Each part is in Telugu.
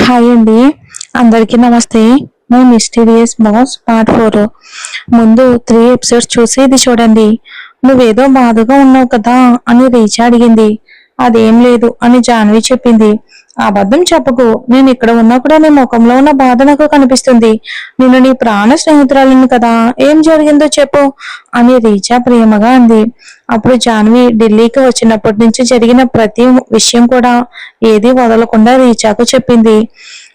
హాయ్ అండి. అందరికీ నమస్తే. My mysterious boss part 4. ముందు 3 ఎపిసోడ్స్ చూసి ఇది చూడండి. నువ్వేదో బాధగా ఉన్నావు కదా అని రీచా అడిగింది. అదేం లేదు అని జాన్వి చెప్పింది. అబద్ధం చెప్పకు. నేను ఇక్కడ ఉన్నా కూడా నీ ముఖంలో ఉన్న బాధ నాకు కనిపిస్తుంది. నేను నీ ప్రాణ స్నేహితురాలిని కదా, ఏం జరిగిందో చెప్పు అని రీచా ప్రేమగా అంది. అప్పుడు జాన్వి ఢిల్లీకి వచ్చినప్పటి నుంచి జరిగిన ప్రతి విషయం కూడా ఏదీ వదలకుండా రీచాకు చెప్పింది.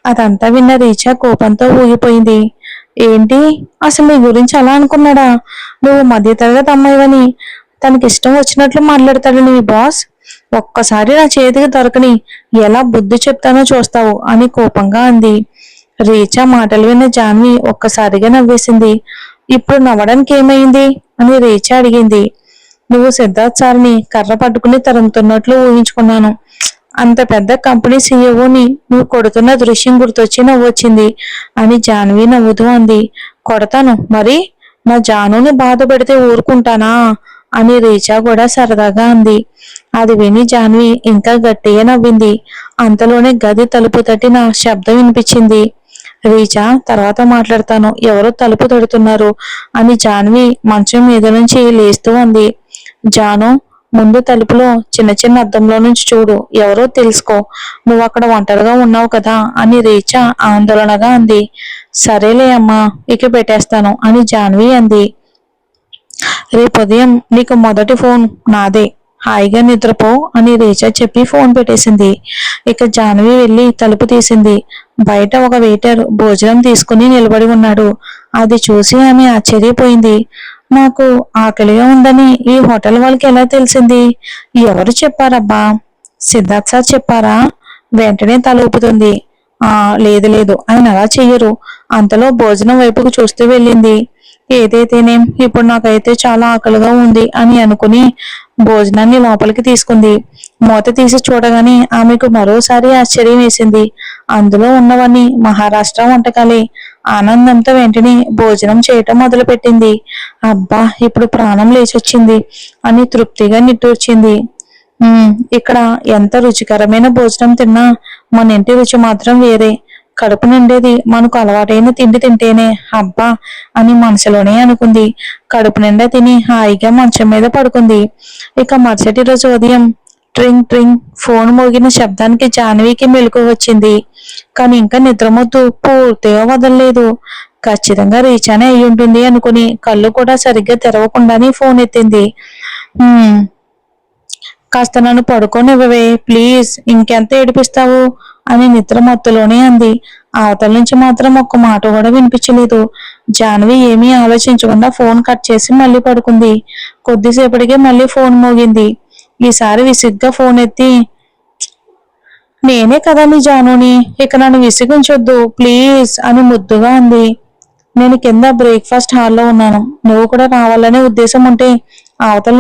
అదంతా విన్న రీచా కోపంతో ఊగిపోయింది. ఏంటి, అసలు నీ గురించి అలా అనుకున్నాడా? నువ్వు మధ్యతరగతి అమ్మాయివని తనకిష్టం వచ్చినట్లు మాట్లాడతాడు నీ బాస్. ఒక్కసారి నా చేతికి దొరకని ఎలా బుద్ధి చెప్తానో చూస్తావు అని కోపంగా అంది. రీచా మాటలు విన్న జాన్వి ఒక్కసారిగా నవ్వేసింది. ఇప్పుడు నవ్వడానికి ఏమైంది అని రీచా అడిగింది. నువ్వు సిద్ధార్థ్ సార్ని కర్ర పట్టుకుని తరుముతున్నట్లు ఊహించుకున్నాను. అంత పెద్ద కంపెనీ సీఈఓని నువ్వు కొడుతున్న దృశ్యం గుర్తొచ్చి నవ్వొచ్చింది అని జాన్వి నవ్వుతూ అంది. కొడతాను మరి, నా జానుని బాధ పెడితే ఊరుకుంటానా అని రీచా కూడా సరదాగా అంది. అది విని జాన్వి ఇంకా గట్టిగా నవ్వింది. అంతలోనే గది తలుపు తట్టిన శబ్దం వినిపించింది. రీచా, తర్వాత మాట్లాడతాను, ఎవరో తలుపు తడుతున్నారు అని జాన్వి మంచం మీద నుంచి లేస్తూ అంది. జాను, ముందు తలుపులో చిన్న చిన్న అద్దంలో నుంచి చూడు, ఎవరో తెలుసుకో. నువ్వు అక్కడ ఒంటరిగా ఉన్నావు కదా అని రీచా ఆందోళనగా అంది. సరేలే అమ్మా, ఇక పెట్టేస్తాను అని జాన్వి అంది. రేపు ఉదయం నీకు మొదటి ఫోన్ నాదే, హాయిగా నిద్రపో అని రీచా చెప్పి ఫోన్ పెట్టేసింది. ఇక జాన్వి వెళ్ళి తలుపు తీసింది. బయట ఒక వెయిటర్ భోజనం తీసుకుని నిలబడి ఉన్నాడు. అది చూసి ఆమె ఆశ్చర్యపోయింది. నాకు ఆకలిగా ఉందని ఈ హోటల్ వాళ్ళకి ఎలా తెలిసింది? ఎవరు చెప్పారబ్బా? సిద్ధార్థ్ సార్ చెప్పారా? వెంటనే తల ఊపుతుంది. లేదు లేదు, ఆయన అలా చెయ్యరు. అంతలో భోజనం వైపుకు చూస్తూ వెళ్ళింది. ఏదైతేనేం ఇప్పుడు నాకైతే చాలా ఆకలిగా ఉంది అని అనుకుని భోజనాన్ని లోపలికి తీసుకుంది. మూత తీసి చూడగానే ఆమెకు మరోసారి ఆశ్చర్యం వేసింది. అందులో ఉన్నవన్నీ మహారాష్ట్ర వంటకాలే. ఆనందంతో వెంటనే భోజనం చేయటం మొదలుపెట్టింది. అబ్బా, ఇప్పుడు ప్రాణం లేచొచ్చింది అని తృప్తిగా నిట్టూర్చింది. ఇక్కడ ఎంత రుచికరమైన భోజనం తిన్నా మన ఇంటి రుచి మాత్రం వేరే. కడుపు నిండేది మనకు అలవాటైన తిండి తింటేనే. అబ్బా అని మనసులోనే అనుకుంది. కడుపు నిండా తిని హాయిగా మంచం మీద పడుకుంది. ఇక మరుసటి రోజు ఉదయం ట్రింగ్ ట్రింగ్ ఫోన్ మోగిన శబ్దానికి జాన్వికి మెలకు వచ్చింది. కానీ ఇంకా నిద్రమొద్దు పూర్తిగా వదలలేదు. ఖచ్చితంగా రీచానే అయి ఉంటుంది అనుకుని కళ్ళు కూడా సరిగ్గా తెరవకుండానే ఫోన్ ఎత్తింది. కాస్త నన్ను పడుకోనివ్వవే ప్లీజ్, ఇంకెంత ఏడిపిస్తావు అని నిద్ర మత్తులోనే అంది. అవతల నుంచి మాత్రం ఒక్క మాట కూడా వినిపించలేదు. జాన్వి ఏమీ ఆలోచించకుండా ఫోన్ కట్ చేసి మళ్ళీ పడుకుంది. కొద్దిసేపటికి మళ్ళీ ఫోన్ మోగింది. ఈసారి విసిగ్గా ఫోన్ ఎత్తి, నేనే కదా నీ జానుని, ఇక నన్ను విసిగించొద్దు ప్లీజ్ అని ముద్దుగా అంది. నేను కింద బ్రేక్ఫాస్ట్ హాల్లో ఉన్నాను, నువ్వు కూడా రావాలనే ఉద్దేశం ఉంటే అవతల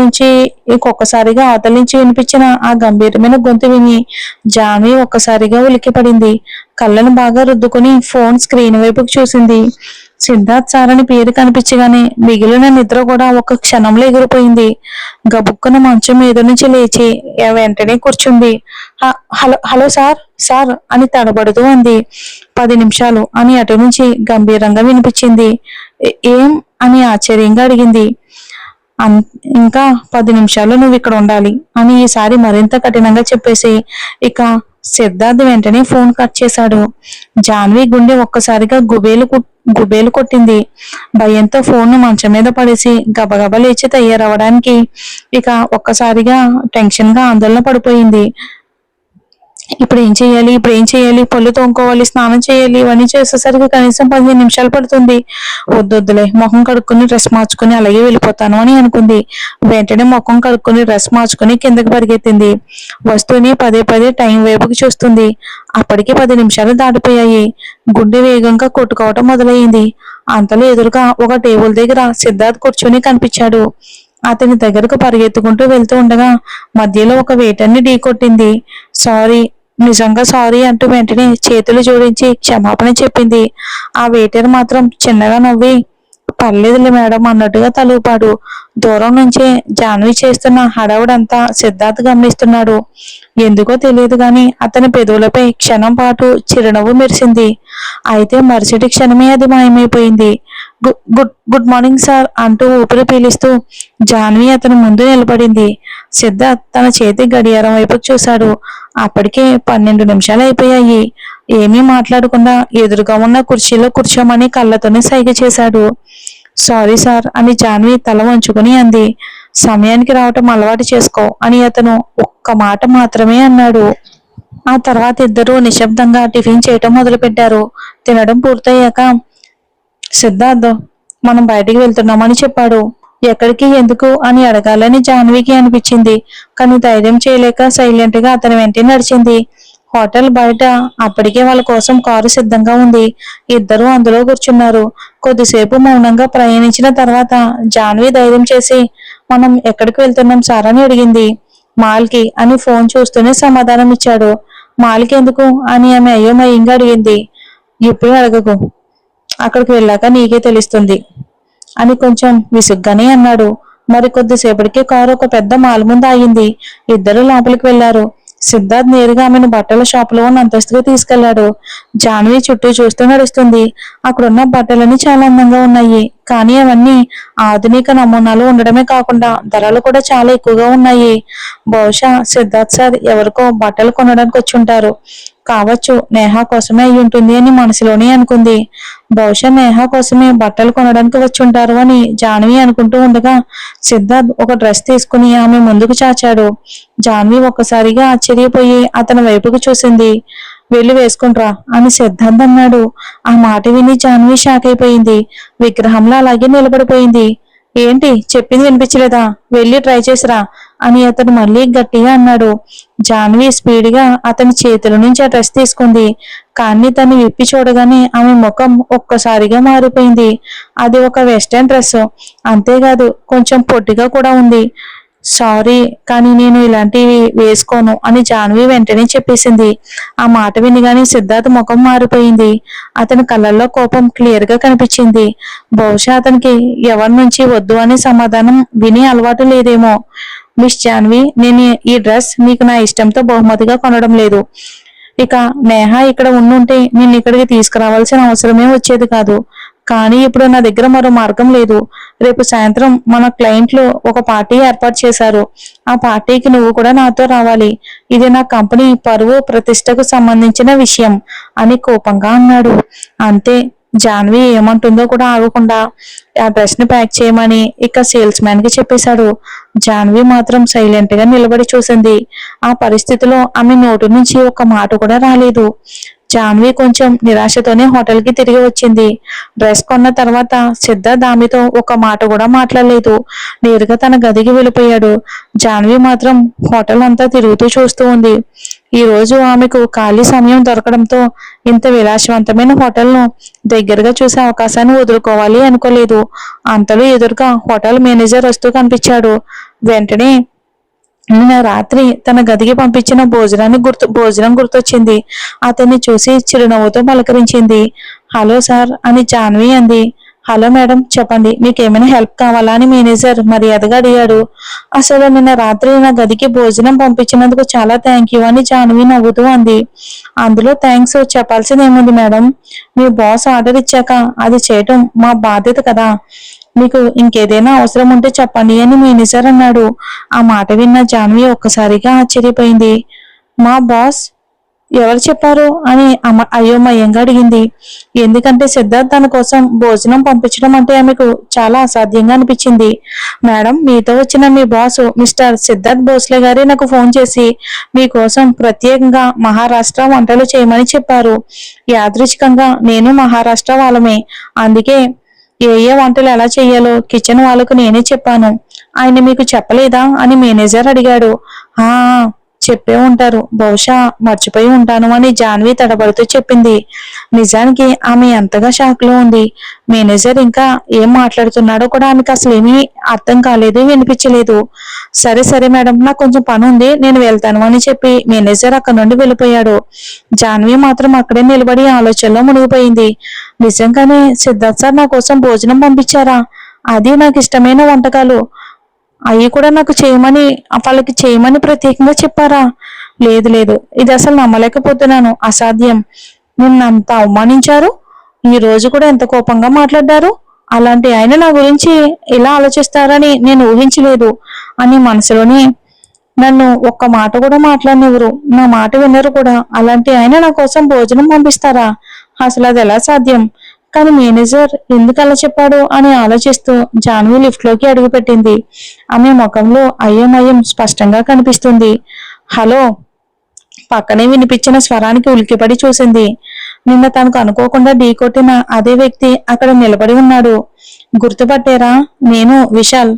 నుంచి వినిపించిన ఆ గంభీరమైన గొంతు విని జాన్వి ఒక్కసారిగా ఉలిక్కిపడింది. కళ్ళను బాగా రుద్దుకుని ఫోన్ స్క్రీన్ వైపుకి చూసింది. సిద్ధార్థ్ సార్ అని పేరు కనిపించగానే మిగిలిన నిద్ర కూడా ఒక క్షణంలో ఎగిరిపోయింది. గబుక్కున మంచం మీద నుంచి లేచి వెంటనే కూర్చుంది. హలో హలో సార్ సార్ అని తడబడుతూ అంది. 10 నిమిషాలు అని అటు నుంచి గంభీరంగా వినిపించింది. ఏం అని ఆశ్చర్యంగా అడిగింది. ఇంకా 10 నిమిషాలు నువ్వు ఇక్కడ ఉండాలి అని ఈసారి మరింత కఠినంగా చెప్పేసి ఇక సిద్ధార్థ్ వెంటనే ఫోన్ కట్ చేశాడు. జాన్వి గుండె ఒక్కసారిగా గుబేలు కొట్టింది. భయంతో ఫోన్ మంచం మీద పడేసి గబగబా లేచి తయారవడానికి ఇక ఒక్కసారిగా టెన్షన్ గా ఆందోళన పడిపోయింది. ఇప్పుడు ఏం చేయాలి, పళ్ళు తోముకోవాలి, స్నానం చేయాలి, ఇవన్నీ చేసేసరికి కనీసం 15 నిమిషాలు పడుతుంది. వద్దొద్దులే, మొహం కడుక్కుని డ్రెస్ మార్చుకుని అలాగే వెళ్ళిపోతాను అని అనుకుంది. వెంటనే ముఖం కడుక్కుని డ్రెస్ మార్చుకుని కిందకి పరిగెత్తింది. వస్తూనే పదే పదే టైం వైపుకి చూస్తుంది. అప్పటికి 10 నిమిషాలు దాటిపోయాయి. గుండె వేగంగా కొట్టుకోవటం మొదలయ్యింది. అంతలో ఎదురుగా ఒక టేబుల్ దగ్గర సిద్ధార్థ్ కూర్చొని కనిపించాడు. అతని దగ్గరకు పరిగెత్తుకుంటూ వెళ్తూ ఉండగా మధ్యలో ఒక వెయిటర్ని ఢీకొట్టింది. నిజంగా సారీ అంటూ వెంటనే చేతులు జోడించి క్షమాపణ చెప్పింది. ఆ వెయిటర్ మాత్రం చిన్నగా నవ్వి, పర్లేదులే మేడం అన్నట్టుగా తలూపాడు. దూరం నుంచే జాన్వి చేస్తున్న హడావుడంతా సిద్ధార్థ్ గమనిస్తున్నాడు. ఎందుకో తెలియదు గాని అతని పెదవులపై క్షణం పాటు చిరునవ్వు మెరిసింది. అయితే మరుసటి క్షణమే అది మాయమైపోయింది. గుడ్ గుడ్ మార్నింగ్ సార్ అంటూ ఊపిరి పీలుస్తూ జాన్వి అతని ముందు నిలబడింది. సిద్ధార్థ్ తన చేతి గడియారం వైపు చూశాడు. అప్పటికే 12 నిమిషాలు అయిపోయాయి. ఏమీ మాట్లాడకుండా ఎదురుగా ఉన్న కుర్చీలో కూర్చోమని కళ్ళతోనే సైగ చేశాడు. సారీ సార్ అని జాన్వి తల వంచుకుని అంది. సమయానికి రావటం అలవాటు చేసుకో అని అతను ఒక్క మాట మాత్రమే అన్నాడు. ఆ తర్వాత ఇద్దరూ నిశ్శబ్దంగా టిఫిన్ చేయటం మొదలుపెట్టారు. తినడం పూర్తయ్యాక సిద్ధార్థ్ మనం బయటికి వెళ్తున్నామని చెప్పాడు. ఎక్కడికి ఎందుకు అని అడగాలని జాన్వికి అనిపించింది. కానీ ధైర్యం చేయలేక సైలెంట్ గా అతని వెంటే నడిచింది. హోటల్ బయట అప్పటికే వాళ్ళ కోసం కారు సిద్ధంగా ఉంది. ఇద్దరూ అందులో కూర్చున్నారు. కొద్దిసేపు మౌనంగా ప్రయాణించిన తర్వాత జాన్వి ధైర్యం చేసి మనం ఎక్కడికి వెళ్తున్నాం సార్ అని అడిగింది. మాల్కి అని ఫోన్ చూస్తూనే సమాధానం ఇచ్చాడు. మాల్కి ఎందుకు అని ఆమె అయోమయంగా అడిగింది. ఇప్పుడు అడగకు, అక్కడికి వెళ్ళాక నీకే తెలుస్తుంది అని కొంచెం విసుగ్గానే అన్నాడు. మరి కొద్దిసేపటికి కారు ఒక పెద్ద మాల్ ముందు ఆగింది. ఇద్దరు లోపలికి వెళ్లారు. సిద్ధార్థ్ నేరుగా ఆమెను బట్టల షాపులో ఉన్న అంతస్తుగా తీసుకెళ్లాడు. జాన్వి చుట్టూ చూస్తూ నడుస్తుంది. అక్కడున్న బట్టలన్నీ చాలా అందంగా ఉన్నాయి. కానీ అవన్నీ ఆధునిక నమూనాలు ఉండడమే కాకుండా ధరలు కూడా చాలా ఎక్కువగా ఉన్నాయి. బహుశా సిద్ధార్థ్ సార్ ఎవరికో బట్టలు కొనడానికి వచ్చి ఉంటారు. కావచ్చు, నేహా కోసమే అయి ఉంటుంది అని మనసులోనే అనుకుంది. బహుశా నేహా కోసమే బట్టలు కొనడానికి వచ్చి ఉంటారు అని జాన్వి అనుకుంటూ ఉండగా సిద్ధార్థ్ ఒక డ్రెస్ తీసుకుని ఆమె ముందుకు చాచాడు. జాన్వి ఒక్కసారిగా ఆశ్చర్యపోయి అతని వైపుకు చూసింది. వెళ్ళి వేసుకుంట్రా అని సిద్ధార్థ్ అన్నాడు. ఆ మాట విని జాన్వి షాక్ అయిపోయింది. విగ్రహంలో అలాగే నిలబడిపోయింది. ఏంటి చెప్పింది వినిపించలేదా? వెళ్ళి ట్రై చేసిరా అని అతను మళ్ళీ గట్టిగా అన్నాడు. జాన్వి స్పీడ్గా అతని చేతుల నుంచి ఆ డ్రెస్ తీసుకుంది. కానీ తను విప్పి చూడగానే ఆమె ముఖం ఒక్కసారిగా మారిపోయింది. అది ఒక వెస్టర్న్ డ్రెస్. అంతేకాదు కొంచెం పొట్టిగా కూడా ఉంది. సారీ, కానీ నేను ఇలాంటివి వేసుకోను అని జాన్వి వెంటనే చెప్పేసింది. ఆ మాట వినిగానే సిద్ధార్థ్ ముఖం మారిపోయింది. అతని కళ్ళల్లో కోపం క్లియర్ గా కనిపించింది. బహుశా అతనికి ఎవరి నుంచి వద్దు అనే సమాధానం విని అలవాటు లేదేమో. మిస్ జాన్వి, నేను ఈ డ్రెస్ మీకు నా ఇష్టంతో బహుమతిగా కొనడం లేదు. ఇక నేహ ఇక్కడ ఉండుంటే నేను ఇక్కడికి తీసుకురావాల్సిన అవసరమే వచ్చేది కాదు. కానీ ఇప్పుడు నా దగ్గర మరో మార్గం లేదు. రేపు సాయంత్రం మన క్లయింట్లు ఒక పార్టీ ఏర్పాటు చేశారు. ఆ పార్టీకి నువ్వు కూడా నాతో రావాలి. ఇది నా కంపెనీ పరువు ప్రతిష్టకు సంబంధించిన విషయం అని కోపంగా అన్నాడు. అంతే, జాన్వి ఏమంటుందో కూడా ఆగకుండా ఆ డ్రెస్ ని ప్యాక్ చేయమని ఇక సేల్స్ మ్యాన్ కి చెప్పేశాడు. జాన్వి మాత్రం సైలెంట్ గా నిలబడి చూసింది. ఆ పరిస్థితిలో ఆమె నోటి నుంచి ఒక మాట కూడా రాలేదు. జాన్వి కొంచెం నిరాశతోనే హోటల్ కి తిరిగి వచ్చింది. డ్రెస్ కొన్న తర్వాత సిద్ధార్థ్ ఆమెతో ఒక మాట కూడా మాట్లాడలేదు. నేరుగా తన గదికి వెళ్ళిపోయాడు. జాన్వి మాత్రం హోటల్ అంతా తిరుగుతూ చూస్తూ ఉంది. ఈ రోజు ఆమెకు ఖాళీ సమయం దొరకడంతో ఇంత విలాసవంతమైన హోటల్ను దగ్గరగా చూసే అవకాశాన్ని వదులుకోవాలి అనుకోలేదు. అంతలో ఎదురుగా హోటల్ మేనేజర్ వస్తూ కనిపించాడు. వెంటనే నిన్న రాత్రి తన గదికి పంపించిన భోజనం గుర్తొచ్చింది. అతన్ని చూసి చిరునవ్వుతో పలకరించింది. హలో సార్ అని జాన్వి అంది. హలో మేడం, చెప్పండి, మీకేమైనా హెల్ప్ కావాలా అని మేనేజర్ మర్యాదగా అడిగాడు. అసలు నిన్న రాత్రి నా గదికి భోజనం పంపించినందుకు చాలా థ్యాంక్ యూ అని జాన్వి నవ్వుతూ అంది. అందులో థ్యాంక్స్ చెప్పాల్సింది ఏముంది మేడం? మీ బాస్ ఆర్డర్ ఇచ్చాక అది చేయటం మా బాధ్యత కదా. మీకు ఇంకేదైనా అవసరం ఉంటే చెప్పండి అని మేనేజర్ అన్నాడు. ఆ మాట విన్న జాన్వి ఒక్కసారిగా ఆశ్చర్యపోయింది. మా బాస్ ఎవరు చెప్పారు అని అయోమయంగా అడిగింది. ఎందుకంటే సిద్ధార్థ్ తన కోసం భోజనం పంపించడం అంటే ఆమెకు చాలా అసాధ్యంగా అనిపించింది. మేడం, మీతో వచ్చిన మీ బాస్ మిస్టర్ సిద్ధార్థ్ భోస్లే గారే నాకు ఫోన్ చేసి మీకోసం ప్రత్యేకంగా మహారాష్ట్ర వంటలు చేయమని చెప్పారు. యాదృచ్ఛికంగా నేను మహారాష్ట్ర వాళ్ళమే. అందుకే ఏ ఏ వంటలు ఎలా చేయాలో కిచెన్ వాళ్ళకు నేనే చెప్పాను. ఆయన మీకు చెప్పలేదా అని మేనేజర్ అడిగాడు. ఆ చెప్పే ఉంటారు, బహుశా మర్చిపోయి ఉంటాను అని జాన్వి తడబడుతూ చెప్పింది. నిజానికి ఆమె ఎంతగా షాక్ లో ఉంది. మేనేజర్ ఇంకా ఏం మాట్లాడుతున్నాడో కూడా ఆమెకు అసలు ఏమీ అర్థం కాలేదు, వినిపించలేదు. సరే సరే మేడం, నాకు కొంచెం పని ఉంది, నేను వెళ్తాను అని చెప్పి మేనేజర్ అక్కడ నుండి వెళ్ళిపోయాడు. జాన్వి మాత్రం అక్కడే నిలబడి ఆలోచనలో మునిగిపోయింది. నిజంగానే సిద్ధార్థ్ సార్ నా కోసం భోజనం పంపించారా? అది నాకు ఇష్టమైన వంటకాలు అవి కూడా నాకు చేయమని వాళ్ళకి చేయమని ప్రత్యేకంగా చెప్పారా? లేదు లేదు, ఇది అసలు నమ్మలేకపోతున్నాను. అసాధ్యం. నిన్నంత అవమానించారు, ఈ రోజు కూడా ఎంత కోపంగా మాట్లాడ్డారు. అలాంటి ఆయన నా గురించి ఎలా ఆలోచిస్తారని నేను ఊహించలేదు అని మనసులోని నన్ను ఒక్క మాట కూడా మాట్లాడనివ్వరు. నా మాట వినరు కూడా. అలాంటి ఆయన నా కోసం భోజనం పంపిస్తారా? అసలు అది ఎలా సాధ్యం? కానీ మేనేజర్ ఎందుకు అలా చెప్పాడు అని ఆలోచిస్తూ జాన్వి లిఫ్ట్ లోకి అడుగుపెట్టింది. ఆమె ముఖంలో అయోమయం స్పష్టంగా కనిపిస్తుంది. హలో! పక్కనే వినిపించిన స్వరానికి ఉలిక్కిపడి చూసింది. నిన్న తనకు అనుకోకుండా ఢీకొట్టిన అదే వ్యక్తి అక్కడ నిలబడి ఉన్నాడు. గుర్తుపట్టారా? నేను విశాల్.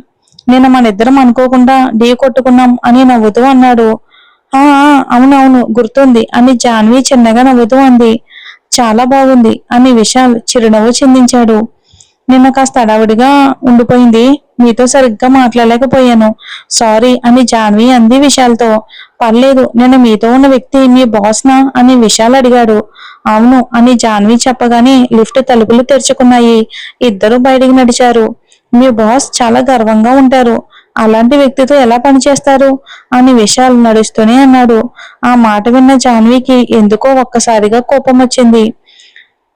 నిన్న మనిద్దరం అనుకోకుండా ఢీ కొట్టుకున్నాం అని నవ్వుతూ అన్నాడు. ఆ ఆ, అవునవును గుర్తుంది అని జాన్వి చిన్నగా నవ్వుతూ అంది. చాలా బాగుంది అని విశాల్ చిరునవ్వు చిందించాడు. నిన్న కాస్త హడావుడిగా ఉండిపోయింది, మీతో సరిగ్గా మాట్లాడలేకపోయాను, సారీ అని జాన్వి అంది విశాల్తో. పర్లేదు, నిన్న మీతో ఉన్న వ్యక్తి మీ బాస్నా అని విశాల్ అడిగాడు. అవును అని జాన్వి చెప్పగానే లిఫ్ట్ తలుపులు తెరుచుకున్నాయి. ఇద్దరు బయటికి నడిచారు. మీ బాస్ చాలా గర్వంగా ఉంటారు, అలాంటి వ్యక్తితో ఎలా పనిచేస్తారు అని విశాల్ నడుస్తూనే అన్నాడు. ఆ మాట విన్న జాన్వికి ఎందుకో ఒక్కసారిగా కోపం వచ్చింది.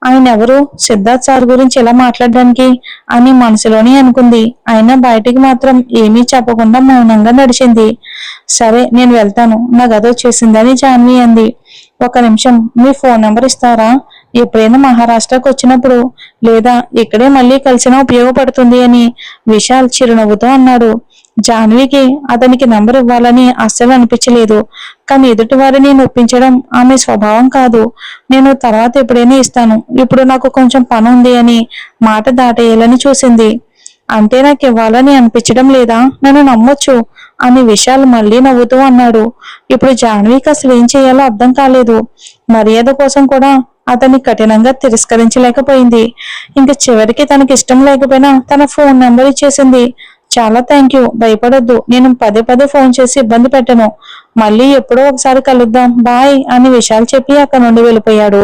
ఆయన ఎవరు సిద్ధార్థ్ సార్ గురించి ఎలా మాట్లాడడానికి అని మనసులోనే అనుకుంది. అయినా బయటికి మాత్రం ఏమీ చెప్పకుండా మౌనంగా నడిచింది. సరే నేను వెళ్తాను, నా గది వచ్చేసిందని జాన్వి అంది. ఒక నిమిషం, మీ ఫోన్ నెంబర్ ఇస్తారా? ఎప్పుడైనా మహారాష్ట్రకు వచ్చినప్పుడు లేదా ఇక్కడే మళ్ళీ కలిసినా ఉపయోగపడుతుంది అని విశాల్ చిరునవ్వుతో అన్నాడు. జాన్వికి అతనికి నంబర్ ఇవ్వాలని అస్సలు అనిపించలేదు. కానీ ఎదుటి వారిని నొప్పించడం ఆమె స్వభావం కాదు. నేను తర్వాత ఎప్పుడైనా ఇస్తాను, ఇప్పుడు నాకు కొంచెం పని ఉంది అని మాట దాటేయాలని చూసింది. అంటే నాకు ఇవ్వాలని అనిపించడం లేదా? నన్ను నమ్మొచ్చు అని విశాల్ మళ్ళీ నవ్వుతూ అన్నాడు. ఇప్పుడు జాన్వికి అసలు ఏం చేయాలో అర్థం కాలేదు. మర్యాద కోసం కూడా అతన్ని కఠినంగా తిరస్కరించలేకపోయింది. ఇంకా చివరికి తనకి ఇష్టం లేకపోయినా తన ఫోన్ నెంబర్ ఇచ్చేసింది. చాలా థ్యాంక్ యూ, భయపడొద్దు, నేను పదే పదే ఫోన్ చేసి ఇబ్బంది పెట్టను, మళ్ళీ ఎప్పుడో ఒకసారి కలుద్దాం, బాయ్ అని విశాల్ చెప్పి అక్కడ నుండి వెళ్ళిపోయాడు.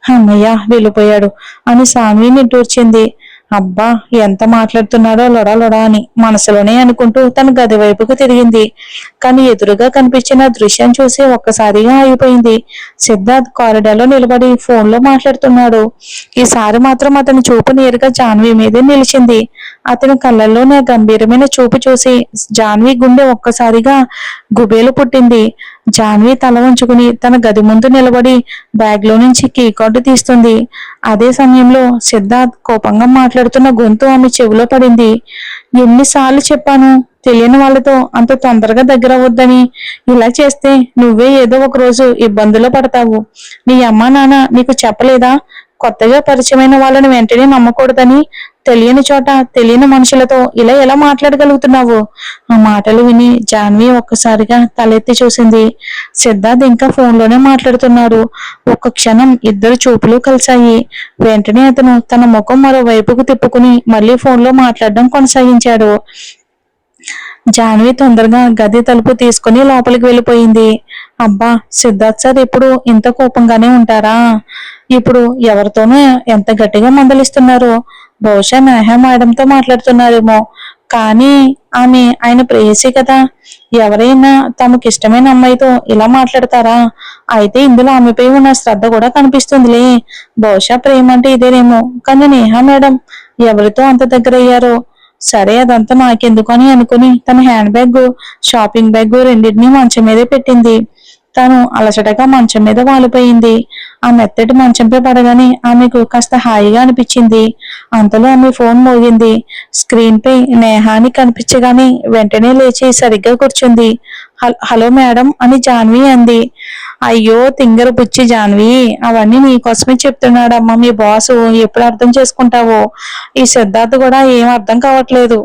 అమ్మయ్య, వెళ్ళిపోయాడు అని సాన్వి నిట్టూర్చింది. అబ్బా, ఎంత మాట్లాడుతున్నాడో లొడా లొడా అని మనసులోనే అనుకుంటూ తన గది వైపుకు తిరిగింది. కానీ ఎదురుగా కనిపించిన దృశ్యం చూసి ఒక్కసారిగా ఆగిపోయింది. సిద్ధార్థ్ కారిడార్ లో నిలబడి ఫోన్ లో మాట్లాడుతున్నాడు. ఈసారి మాత్రం అతని చూపు నేరుగా జాన్వి మీదే నిలిచింది. అతని కళ్ళల్లోనే గంభీరమైన చూపు చూసి జాన్వి గుండె ఒక్కసారిగా గుబేలు పుట్టింది. జాన్వి తల వంచుకుని తన గది ముందు నిలబడి బ్యాగ్ లో నుంచి కీ కార్డు తీస్తుంది. అదే సమయంలో సిద్ధార్థ్ కోపంగా మాట్లాడుతున్న గొంతు ఆమె చెవిలో పడింది. ఎన్నిసార్లు చెప్పాను తెలియని వాళ్ళతో అంత తొందరగా దగ్గర అవ్వద్దని. ఇలా చేస్తే నువ్వే ఏదో ఒక రోజు ఇబ్బందుల్లో పడతావు. నీ అమ్మా నాన్న నీకు చెప్పలేదా కొత్తగా పరిచయమైన వాళ్ళని వెంటనే నమ్మకూడదని? తెలియని చోట తెలియని మనుషులతో ఇలా ఎలా మాట్లాడగలుగుతున్నావు? ఆ మాటలు విని జాన్వి ఒక్కసారిగా తలెత్తి చూసింది. సిద్ధార్థ్ ఇంకా ఫోన్లోనే మాట్లాడుతున్నాడు. ఒక్క క్షణం ఇద్దరు చూపులు కలిశాయి. వెంటనే అతను తన ముఖం మరో వైపుకు తిప్పుకుని మళ్ళీ ఫోన్లో మాట్లాడడం కొనసాగించాడు. జాన్వి తొందరగా గది తలుపు తీసుకుని లోపలికి వెళ్ళిపోయింది. అబ్బా, సిద్ధార్థ్ సార్ ఎప్పుడు ఇంత కోపంగానే ఉంటారా? ఇప్పుడు ఎవరితోనూ ఎంత గట్టిగా మందలిస్తున్నారో. బహుశా నేహా మేడంతో మాట్లాడుతున్నారేమో. కానీ ఆమె ఆయన ప్రేయసి కదా. ఎవరైనా తమకిష్టమైన అమ్మాయితో ఇలా మాట్లాడతారా? అయితే ఇందులో ఆమెపై ఉన్న శ్రద్ధ కూడా కనిపిస్తుందిలే. బహుశా ప్రేమ అంటే ఇదేనేమో. కానీ నేహా మేడం ఎవరితో అంత దగ్గరయ్యారో. సరే, అదంతా నాకెందుకు అని అనుకుని తన హ్యాండ్ బ్యాగ్, షాపింగ్ బ్యాగ్ రెండింటినీ మంచం మీదే పెట్టింది. తను అలసటగా మంచం మీద వాలిపోయింది. ఆ మెత్తటి మంచంపై పడగానే ఆమెకు కాస్త హాయిగా అనిపించింది. అంతలో ఆమె ఫోన్ మోగింది. స్క్రీన్ పై నేహాని కనిపించగానే వెంటనే లేచి సరిగ్గా కూర్చుంది. హలో మేడం అని జాన్వి అంది. అయ్యో తింగర బుచ్చి జాన్వి, అవన్నీ నీకోసమే చెప్తున్నాడమ్మా మీ బాసు. ఎప్పుడు అర్థం చేసుకుంటావో. ఈ సిద్ధార్థ్ కూడా ఏం అర్థం కావట్లేదు.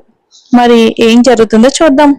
మరి ఏం జరుగుతుందో చూద్దాం.